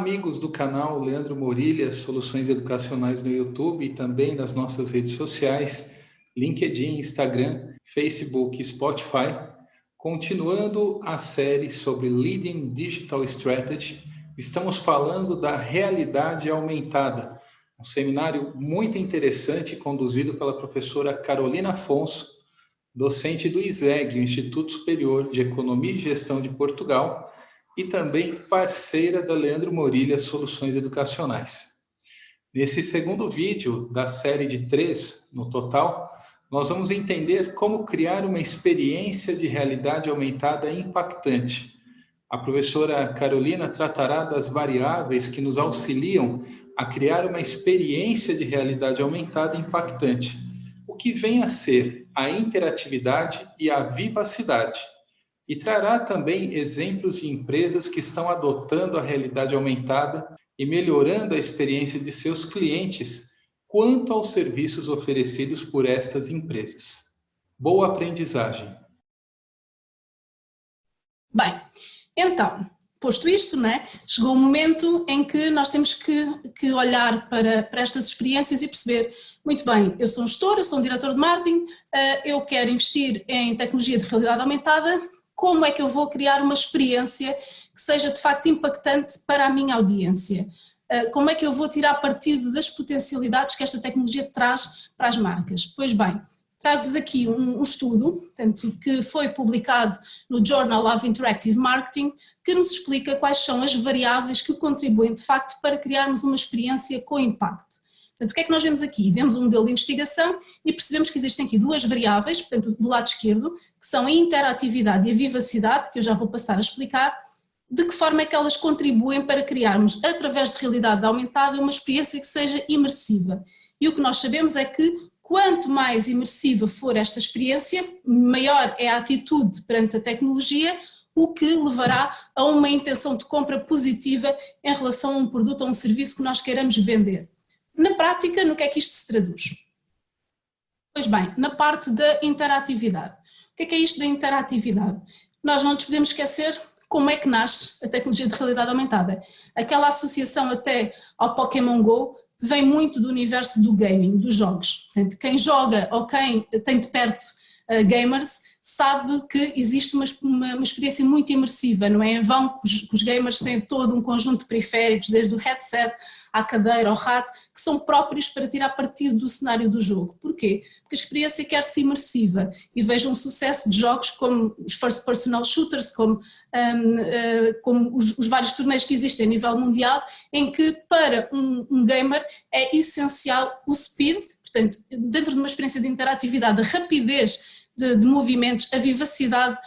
amigos do canal Leandro Morilha, Soluções Educacionais no YouTube e também nas nossas redes sociais, LinkedIn, Instagram, Facebook e Spotify. Continuando a série sobre Leading Digital Strategy, estamos falando da realidade aumentada, um seminário muito interessante conduzido pela professora Carolina Afonso, docente do ISEG, o Instituto Superior de Economia e Gestão de Portugal, e também parceira da Leandro Morilha Soluções Educacionais. Nesse segundo vídeo da série de 3, no total, nós vamos entender como criar uma experiência de realidade aumentada impactante. A professora Carolina tratará das variáveis que nos auxiliam a criar uma experiência de realidade aumentada impactante, o que vem a ser a interatividade e a vivacidade. E trará também exemplos de empresas que estão adotando a realidade aumentada e melhorando a experiência de seus clientes quanto aos serviços oferecidos por estas empresas. Boa aprendizagem! Bem, então, posto isto, né, chegou o momento em que nós temos que olhar para estas experiências e perceber, muito bem, eu sou um gestor, eu sou um diretor de marketing, eu quero investir em tecnologia de realidade aumentada. Como é que eu vou criar uma experiência que seja de facto impactante para a minha audiência? Como é que eu vou tirar partido das potencialidades que esta tecnologia traz para as marcas? Pois bem, trago-vos aqui um estudo, portanto, que foi publicado no Journal of Interactive Marketing, que nos explica quais são as variáveis que contribuem de facto para criarmos uma experiência com impacto. Portanto, o que é que nós vemos aqui? Vemos um modelo de investigação e percebemos que existem aqui duas variáveis, portanto, do lado esquerdo, que são a interatividade e a vivacidade, que eu já vou passar a explicar, de que forma é que elas contribuem para criarmos, através de realidade aumentada, uma experiência que seja imersiva. E o que nós sabemos é que quanto mais imersiva for esta experiência, maior é a atitude perante a tecnologia, o que levará a uma intenção de compra positiva em relação a um produto ou um serviço que nós queiramos vender. Na prática, no que é que isto se traduz? Pois bem, na parte da interatividade. O que é isto da interatividade? Nós não nos podemos esquecer como é que nasce a tecnologia de realidade aumentada. Aquela associação até ao Pokémon Go vem muito do universo do gaming, dos jogos. Portanto, quem joga ou quem tem de perto gamers sabe que existe uma experiência muito imersiva, não é em vão que os gamers têm todo um conjunto de periféricos, desde o headset à cadeira, ao rato, que são próprios para tirar partido do cenário do jogo. Porquê? Porque a experiência quer ser imersiva e vejam o sucesso de jogos como os first personal shooters, como os vários torneios que existem a nível mundial, em que para um gamer é essencial o speed, portanto, dentro de uma experiência de interatividade, a rapidez de movimentos, a vivacidade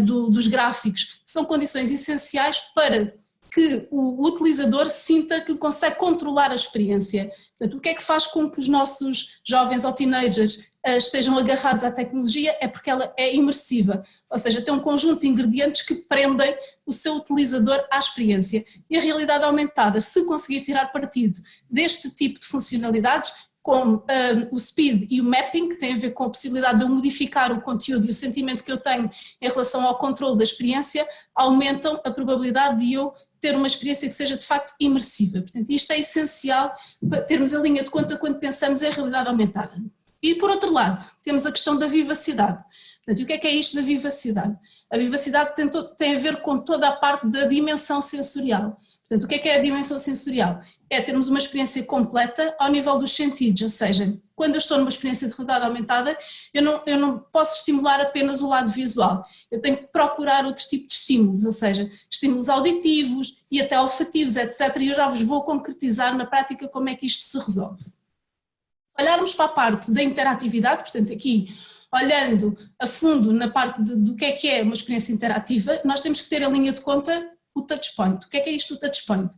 dos gráficos, são condições essenciais para que o utilizador sinta que consegue controlar a experiência. Portanto, o que é que faz com que os nossos jovens ou teenagers estejam agarrados à tecnologia? É porque ela é imersiva, ou seja, tem um conjunto de ingredientes que prendem o seu utilizador à experiência. E a realidade aumentada, se conseguir tirar partido deste tipo de funcionalidades, como o speed e o mapping, que tem a ver com a possibilidade de eu modificar o conteúdo e o sentimento que eu tenho em relação ao controle da experiência, aumentam a probabilidade de eu ter uma experiência que seja de facto imersiva. Portanto, isto é essencial para termos a linha de conta quando pensamos em realidade aumentada. E por outro lado, temos a questão da vivacidade. Portanto, o que é isto da vivacidade? A vivacidade tem a ver com toda a parte da dimensão sensorial. Portanto, o que é a dimensão sensorial? É termos uma experiência completa ao nível dos sentidos, ou seja, quando eu estou numa experiência de realidade aumentada, eu não posso estimular apenas o lado visual, eu tenho que procurar outro tipo de estímulos, ou seja, estímulos auditivos e até olfativos, etc. E eu já vos vou concretizar na prática como é que isto se resolve. Se olharmos para a parte da interatividade, portanto aqui, olhando a fundo na parte do que é uma experiência interativa, nós temos que ter a linha de conta o touchpoint. O que é isto, o touchpoint?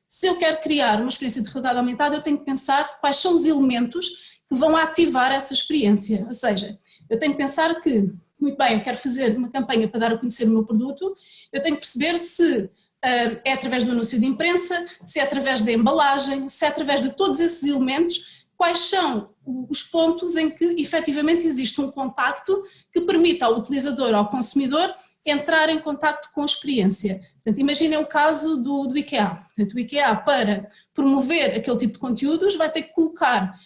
Se eu quero criar uma experiência de realidade aumentada, eu tenho que pensar quais são os elementos que vão ativar essa experiência. Ou seja, eu tenho que pensar que, muito bem, eu quero fazer uma campanha para dar a conhecer o meu produto, eu tenho que perceber se é através do anúncio de imprensa, se é através da embalagem, se é através de todos esses elementos, quais são os pontos em que efetivamente existe um contacto que permita ao utilizador, ao consumidor, entrar em contacto com a experiência. Portanto, imaginem o caso do IKEA. Portanto, o IKEA, para promover aquele tipo de conteúdos, vai ter que colocar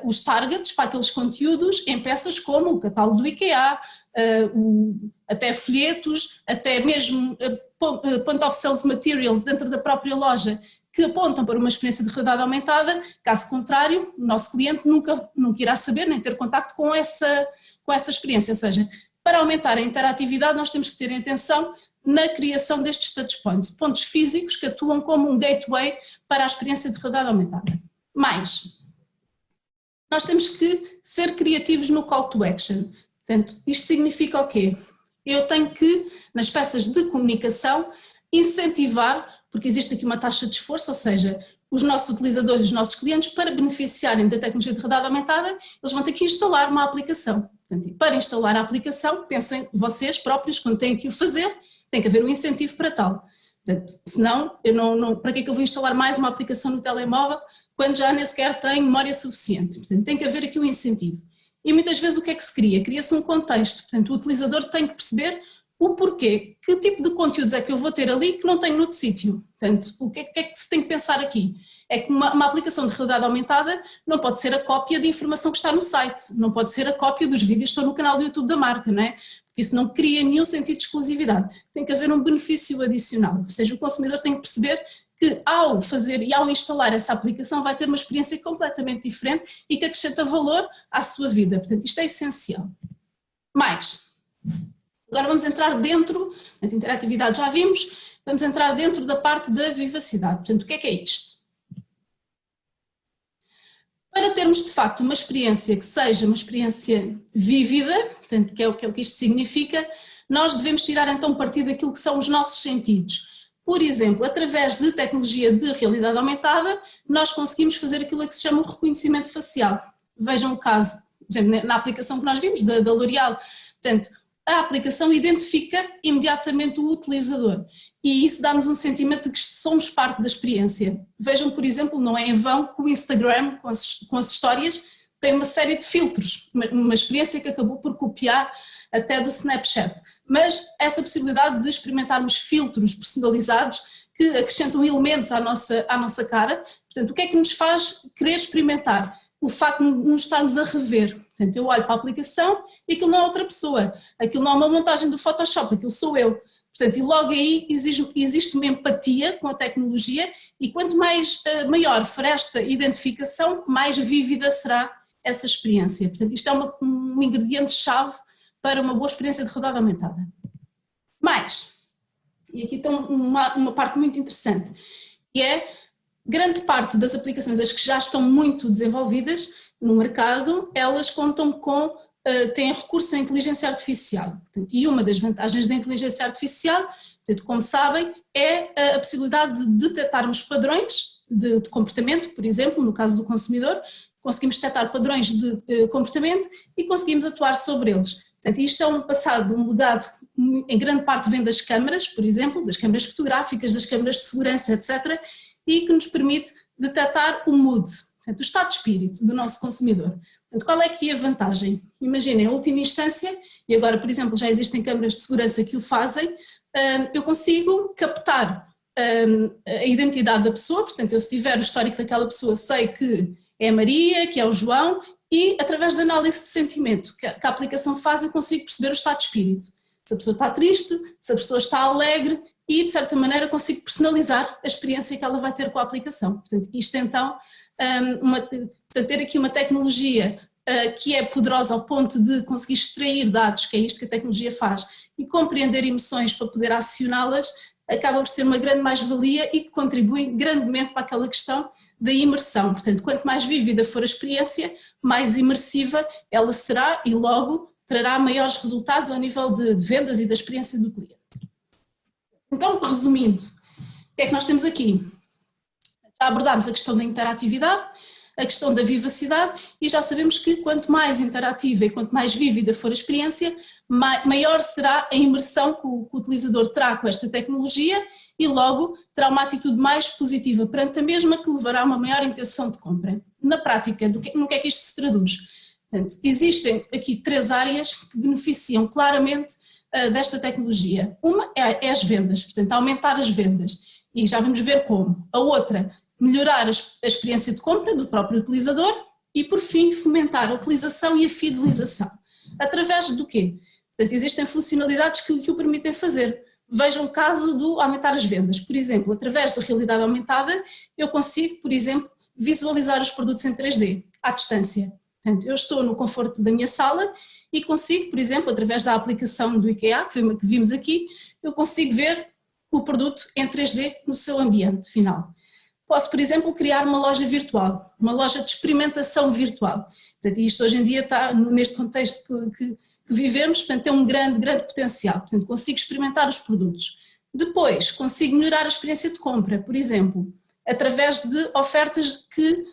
os targets para aqueles conteúdos em peças como o catálogo do IKEA, até folhetos, até mesmo point of sales materials dentro da própria loja, que apontam para uma experiência de realidade aumentada. Caso contrário, o nosso cliente nunca irá saber nem ter contacto com essa experiência. Ou seja, para aumentar a interatividade nós temos que ter atenção na criação destes touchpoints, pontos físicos que atuam como um gateway para a experiência de realidade aumentada. Mais, nós temos que ser criativos no call to action. Portanto, isto significa o quê? Eu tenho que, nas peças de comunicação, incentivar, porque existe aqui uma taxa de esforço, ou seja, os nossos utilizadores, os nossos clientes, para beneficiarem da tecnologia de realidade aumentada, eles vão ter que instalar uma aplicação. Portanto, para instalar a aplicação, pensem vocês próprios, quando têm que o fazer, tem que haver um incentivo para tal. Portanto, senão, para que é que eu vou instalar mais uma aplicação no telemóvel quando já nem sequer tenho memória suficiente? Portanto, tem que haver aqui um incentivo. E muitas vezes o que é que se cria? Cria-se um contexto, portanto o utilizador tem que perceber o porquê, que tipo de conteúdos é que eu vou ter ali que não tenho noutro sítio. Portanto, o que é que se tem que pensar aqui? É que uma aplicação de realidade aumentada não pode ser a cópia de informação que está no site, não pode ser a cópia dos vídeos que estão no canal do YouTube da marca, não é? Porque isso não cria nenhum sentido de exclusividade. Tem que haver um benefício adicional, ou seja, o consumidor tem que perceber que ao fazer e ao instalar essa aplicação vai ter uma experiência completamente diferente e que acrescenta valor à sua vida. Portanto, isto é essencial. Mais, agora vamos entrar dentro, na interatividade já vimos, vamos entrar dentro da parte da vivacidade. Portanto, o que é isto? Para termos de facto uma experiência que seja uma experiência vívida, portanto, que é o que isto significa, nós devemos tirar então partido daquilo que são os nossos sentidos. Por exemplo, através de tecnologia de realidade aumentada, nós conseguimos fazer aquilo que se chama o reconhecimento facial. Vejam o caso, por exemplo, na aplicação que nós vimos, da L'Oréal. Portanto, a aplicação identifica imediatamente o utilizador e isso dá-nos um sentimento de que somos parte da experiência. Vejam, por exemplo, não é em vão que o Instagram, com as histórias, tem uma série de filtros, uma experiência que acabou por copiar até do Snapchat. Mas essa possibilidade de experimentarmos filtros personalizados que acrescentam elementos à nossa cara, portanto, o que é que nos faz querer experimentar? O facto de nos estarmos a rever. Portanto, eu olho para a aplicação e aquilo não é outra pessoa, aquilo não é uma montagem do Photoshop, aquilo sou eu. Portanto, e logo aí existe uma empatia com a tecnologia e quanto maior for esta identificação, mais vívida será essa experiência. Portanto, isto é um ingrediente-chave para uma boa experiência de realidade aumentada. Mais, e aqui está uma parte muito interessante, que é grande parte das aplicações, as que já estão muito desenvolvidas no mercado, elas contam têm recurso à inteligência artificial. Portanto, e uma das vantagens da inteligência artificial, portanto, como sabem, é a possibilidade de detectarmos padrões de comportamento, por exemplo, no caso do consumidor, conseguimos detectar padrões de comportamento e conseguimos atuar sobre eles. Portanto, isto é um legado em grande parte vem das câmaras, por exemplo, das câmaras fotográficas, das câmaras de segurança, etc., e que nos permite detectar o mood, portanto, o estado de espírito do nosso consumidor. Portanto, qual é que é a vantagem? Imaginem, em última instância, e agora, por exemplo, já existem câmaras de segurança que o fazem, eu consigo captar a identidade da pessoa, portanto, eu se tiver o histórico daquela pessoa, sei que é a Maria, que é o João, e através da análise de sentimento que a aplicação faz, eu consigo perceber o estado de espírito. Se a pessoa está triste, se a pessoa está alegre, e de certa maneira consigo personalizar a experiência que ela vai ter com a aplicação. Portanto, isto então, ter aqui uma tecnologia que é poderosa ao ponto de conseguir extrair dados, que é isto que a tecnologia faz, e compreender emoções para poder acioná-las, acaba por ser uma grande mais-valia e que contribui grandemente para aquela questão da imersão. Portanto, quanto mais vívida for a experiência, mais imersiva ela será e logo trará maiores resultados ao nível de vendas e da experiência do cliente. Então, resumindo, o que é que nós temos aqui? Já abordámos a questão da interatividade, a questão da vivacidade e já sabemos que quanto mais interativa e quanto mais vívida for a experiência, maior será a imersão que o utilizador terá com esta tecnologia e logo terá uma atitude mais positiva perante a mesma que levará a uma maior intenção de compra. Na prática, no que é que isto se traduz? Portanto, existem aqui 3 áreas que beneficiam claramente desta tecnologia. Uma é as vendas, portanto, aumentar as vendas, e já vamos ver como. A outra, melhorar a experiência de compra do próprio utilizador e, por fim, fomentar a utilização e a fidelização. Através do quê? Portanto, existem funcionalidades que o permitem fazer. Vejam o caso do aumentar as vendas. Por exemplo, através da realidade aumentada, eu consigo, por exemplo, visualizar os produtos em 3D, à distância. Portanto, eu estou no conforto da minha sala e consigo, por exemplo, através da aplicação do IKEA, que foi uma que vimos aqui, eu consigo ver o produto em 3D no seu ambiente final. Posso, por exemplo, criar uma loja virtual, uma loja de experimentação virtual. Portanto, isto hoje em dia está neste contexto que vivemos, portanto tem um grande potencial. Portanto, consigo experimentar os produtos. Depois, consigo melhorar a experiência de compra, por exemplo, através de ofertas que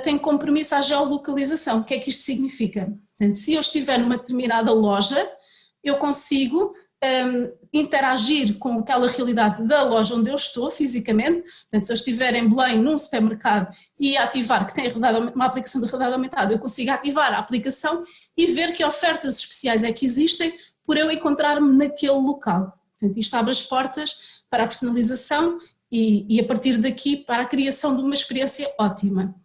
têm compromisso à geolocalização. O que é que isto significa? Portanto, se eu estiver numa determinada loja, eu consigo interagir com aquela realidade da loja onde eu estou fisicamente. Portanto, se eu estiver em Belém num supermercado e ativar, que tem uma aplicação de realidade aumentada, eu consigo ativar a aplicação e ver que ofertas especiais é que existem por eu encontrar-me naquele local. Portanto, isto abre as portas para a personalização e a partir daqui para a criação de uma experiência ótima.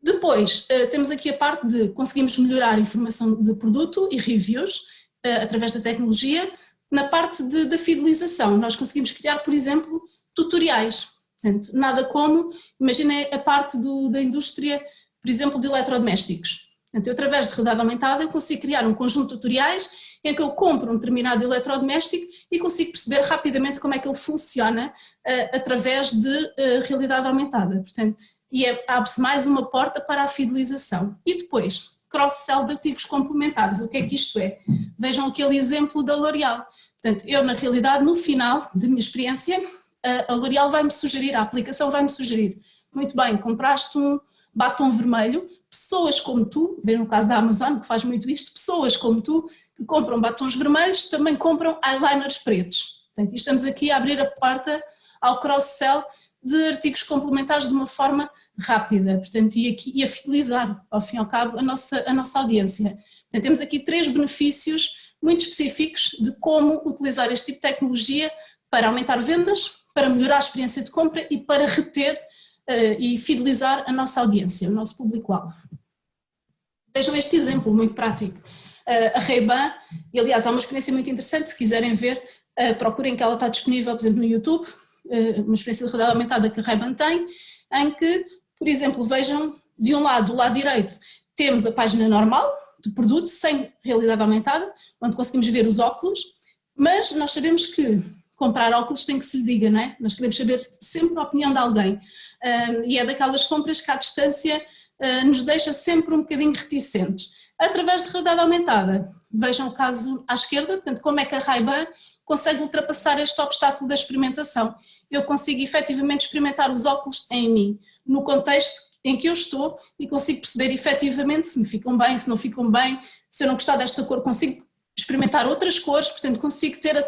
Depois, temos aqui a parte de conseguimos melhorar a informação de produto e reviews através da tecnologia. Na parte da fidelização, nós conseguimos criar, por exemplo, tutoriais. Portanto, nada como, imaginem a parte da indústria, por exemplo, de eletrodomésticos. Portanto, eu, através de realidade aumentada, eu consigo criar um conjunto de tutoriais em que eu compro um determinado eletrodoméstico e consigo perceber rapidamente como é que ele funciona através de realidade aumentada. Portanto, e abre-se mais uma porta para a fidelização. E depois, cross-sell de artigos complementares. O que é que isto é? Vejam aquele exemplo da L'Oréal. Portanto, eu na realidade, no final da minha experiência, a L'Oréal vai-me sugerir, a aplicação vai-me sugerir, muito bem, compraste um batom vermelho, pessoas como tu, vejam o caso da Amazon que faz muito isto, pessoas como tu que compram batons vermelhos também compram eyeliners pretos. Portanto, estamos aqui a abrir a porta ao cross-sell de artigos complementares de uma forma rápida, portanto, e a fidelizar, ao fim e ao cabo, a nossa audiência. Portanto, temos aqui 3 benefícios muito específicos de como utilizar este tipo de tecnologia para aumentar vendas, para melhorar a experiência de compra e para reter e fidelizar a nossa audiência, o nosso público-alvo. Vejam este exemplo muito prático. A Ray-Ban, e aliás há uma experiência muito interessante, se quiserem ver, procurem que ela está disponível, por exemplo, no YouTube, uma experiência de realidade aumentada que a Ray-Ban tem, em que, por exemplo, vejam, de um lado, do lado direito, temos a página normal de produto, sem realidade aumentada, onde conseguimos ver os óculos, mas nós sabemos que comprar óculos tem que se lhe diga, não é? Nós queremos saber sempre a opinião de alguém, e é daquelas compras que à distância nos deixa sempre um bocadinho reticentes. Através de realidade aumentada, vejam o caso à esquerda, portanto, como é que a Ray-Ban consegue ultrapassar este obstáculo da experimentação. Eu consigo efetivamente experimentar os óculos em mim, no contexto em que eu estou, e consigo perceber efetivamente se me ficam bem, se não ficam bem, se eu não gostar desta cor, consigo experimentar outras cores, portanto consigo ter a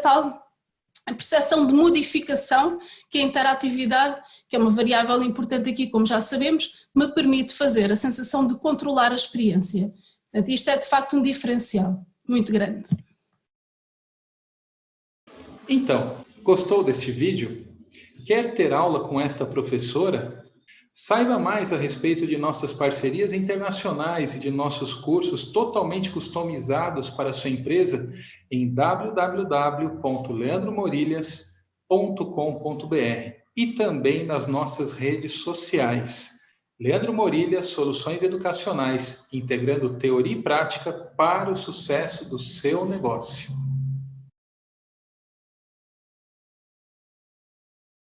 percepção de modificação que a interatividade, que é uma variável importante aqui, como já sabemos, me permite fazer, a sensação de controlar a experiência. Portanto, isto é de facto um diferencial muito grande. Então, gostou deste vídeo? Quer ter aula com esta professora? Saiba mais a respeito de nossas parcerias internacionais e de nossos cursos totalmente customizados para a sua empresa em www.leandromorilhas.com.br e também nas nossas redes sociais. Leandro Morilhas, Soluções Educacionais, integrando teoria e prática para o sucesso do seu negócio.